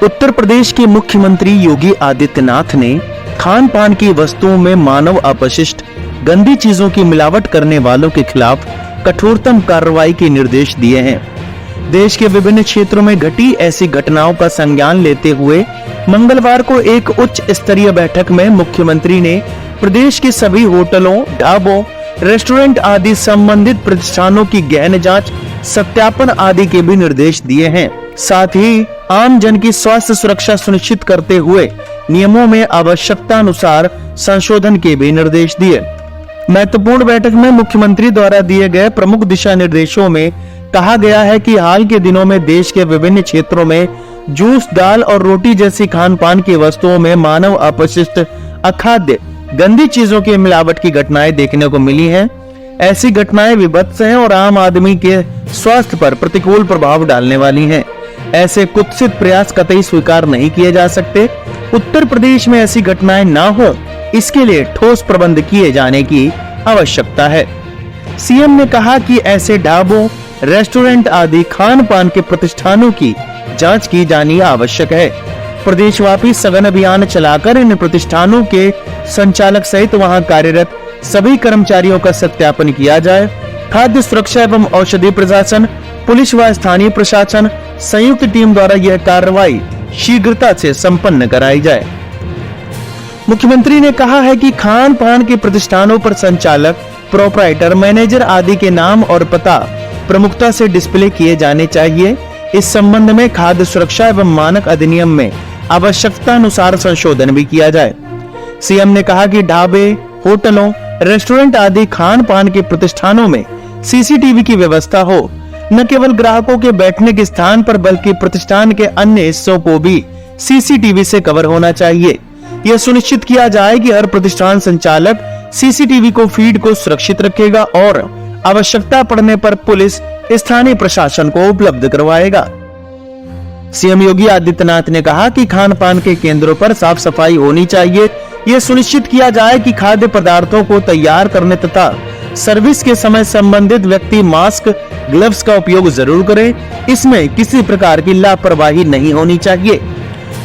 उत्तर प्रदेश के मुख्यमंत्री योगी आदित्यनाथ ने खान पान की वस्तुओं में मानव अपशिष्ट, गंदी चीजों की मिलावट करने वालों के खिलाफ कठोरतम कार्रवाई के निर्देश दिए हैं। देश के विभिन्न क्षेत्रों में घटी ऐसी घटनाओं का संज्ञान लेते हुए मंगलवार को एक उच्च स्तरीय बैठक में मुख्यमंत्री ने प्रदेश के सभी होटलों, ढाबों, रेस्टोरेंट आदि संबंधित प्रतिष्ठानों की गहन जांच, सत्यापन आदि के भी निर्देश दिए हैं। साथ ही आम जन की स्वास्थ्य सुरक्षा सुनिश्चित करते हुए नियमों में आवश्यकता अनुसार संशोधन के भी निर्देश दिए। महत्वपूर्ण बैठक में मुख्यमंत्री द्वारा दिए गए प्रमुख दिशा निर्देशों में कहा गया है कि हाल के दिनों में देश के विभिन्न क्षेत्रों में जूस, दाल और रोटी जैसी खान पान की वस्तुओं में मानव अपशिष्ट, अखाद्य, गंदी चीजों की मिलावट की घटनाएं देखने को मिली हैं। ऐसी घटनाएं विभत्स हैं और आम आदमी के स्वास्थ्य पर प्रतिकूल प्रभाव डालने वाली हैं। ऐसे कुत्सित प्रयास कतई स्वीकार नहीं किए जा सकते। उत्तर प्रदेश में ऐसी घटनाएं ना हो, इसके लिए ठोस प्रबंध किए जाने की आवश्यकता है। सीएम ने कहा कि ऐसे ढाबों, रेस्टोरेंट आदि खान पान के प्रतिष्ठानों की जांच की जानी आवश्यक है। प्रदेशव्यापी सघन अभियान चलाकर इन प्रतिष्ठानों के संचालक सहित वहां कार्यरत सभी कर्मचारियों का सत्यापन किया जाए। खाद्य सुरक्षा एवं औषधि प्रशासन, पुलिस व स्थानीय प्रशासन संयुक्त टीम द्वारा यह कार्रवाई शीघ्रता से संपन्न कराई जाए। मुख्यमंत्री ने कहा है कि खान पान के प्रतिष्ठानों पर संचालक, प्रोपराइटर, मैनेजर आदि के नाम और पता प्रमुखता से डिस्प्ले किए जाने चाहिए। इस संबंध में खाद्य सुरक्षा एवं मानक अधिनियम में आवश्यकता अनुसार संशोधन भी किया जाए। सीएम ने कहा कि ढाबे, होटलों, रेस्टोरेंट आदि खान पान के प्रतिष्ठानों में सीसीटीवी की व्यवस्था हो। न केवल ग्राहकों के बैठने के स्थान पर बल्कि प्रतिष्ठान के अन्य हिस्सों को भी सीसीटीवी से कवर होना चाहिए। यह सुनिश्चित किया जाए कि हर प्रतिष्ठान संचालक सीसीटीवी को फीड को सुरक्षित रखेगा और आवश्यकता पड़ने पर पुलिस, स्थानीय प्रशासन को उपलब्ध करवाएगा। सीएम योगी आदित्यनाथ ने कहा कि खान पान के केंद्रों पर साफ सफाई होनी चाहिए। यह सुनिश्चित किया जाए कि खाद्य पदार्थों को तैयार करने तथा सर्विस के समय संबंधित व्यक्ति मास्क, ग्लव्स का उपयोग जरूर करे। इसमें किसी प्रकार की लापरवाही नहीं होनी चाहिए।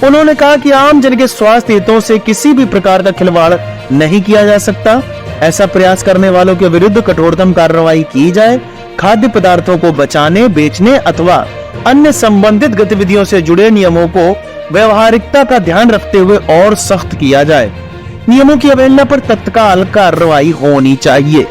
उन्होंने कहा कि आम जन के स्वास्थ्य हितों से किसी भी प्रकार का खिलवाड़ नहीं किया जा सकता। ऐसा प्रयास करने वालों के विरुद्ध कठोरतम कार्रवाई की जाए। खाद्य पदार्थों को बचाने, बेचने अथवा अन्य संबंधित गतिविधियों से जुड़े नियमों को व्यवहारिकता का ध्यान रखते हुए और सख्त किया जाए। नियमों की अवहेलना पर तत्काल कार्रवाई होनी चाहिए।